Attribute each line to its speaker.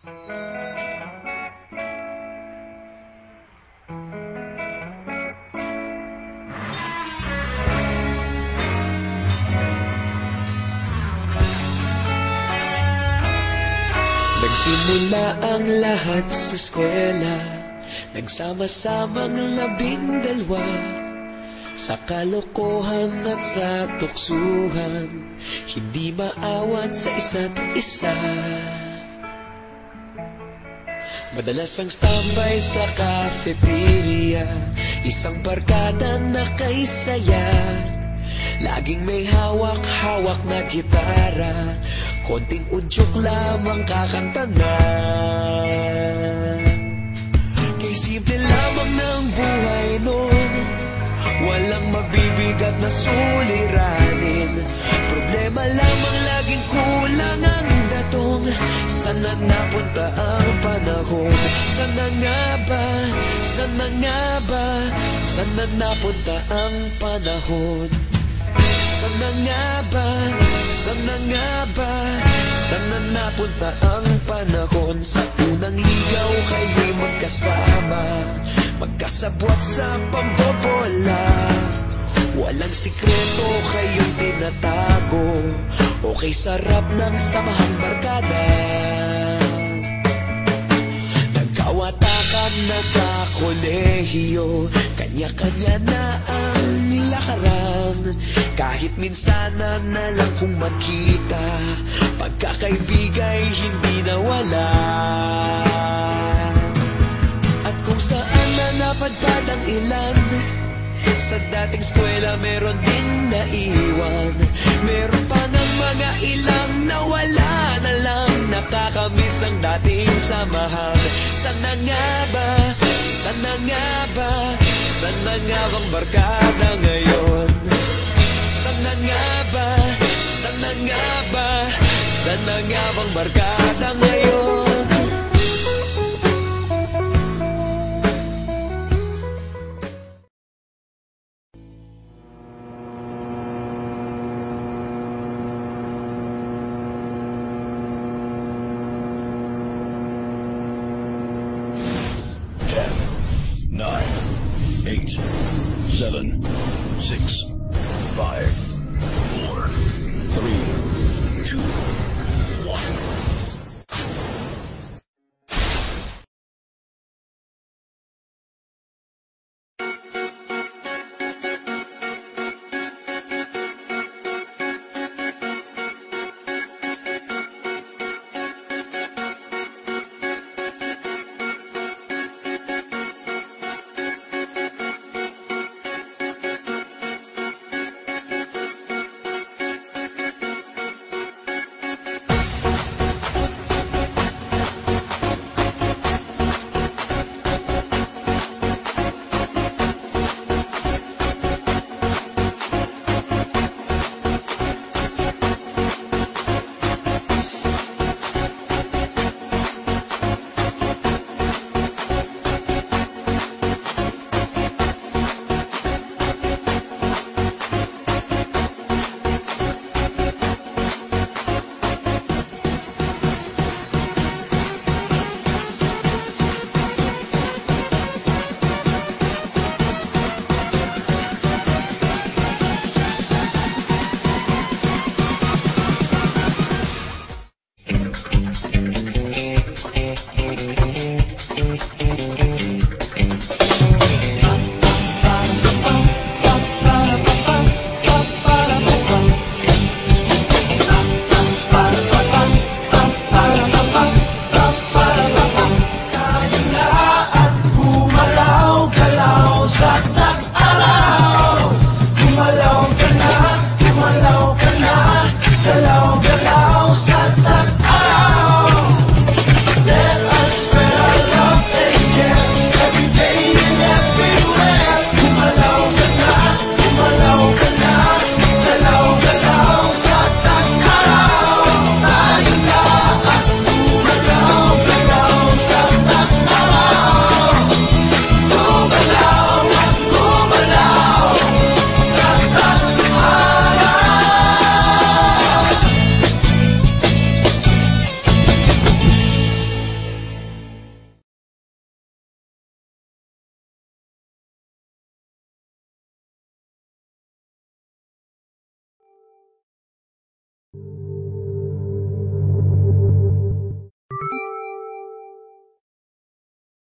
Speaker 1: Nagsimula ang lahat sa eskwela, nagsama-samang 12, sa kalokohan at sa tuksuhan, hindi maawat sa isa't isa. Madalas ang standby sa cafeteria, isang barkada na kay saya, laging may hawak-hawak na gitara, konting udyok lamang kakanta na. Kay simple lamang ng buhay noon, walang mabibigat na suliranin, problema lamang laging kulang ang datong. Sana napunta ang panahon? Sana nga ba? Sana nga ba? Sana napunta ang panahon? Sana nga ba? Sana nga ba? Sana napunta ang panahon? Sa unang ligaw kayo'y magkasama, magkasabwat sa pambobola, walang sikreto kayong tinatago, okay sarap ng samahang barkada. Nagkawatakan na sa kolehiyo, kanya-kanya na ang lakaran, kahit minsana na lang kung magkita, pagkakaibigay hindi nawala. At kung saan na napadpad ang ilan, sa dating eskwela meron din naiwan, meron pa ng mga ilang nawala na lang, nakakamiss ang dating samahan. Sana nga ba? Sana nga ba? Sana nga bang barkada ngayon? Sana nga ba? Sana nga ba? Sana nga bang barkada ngayon?
Speaker 2: Nine, 8, 7,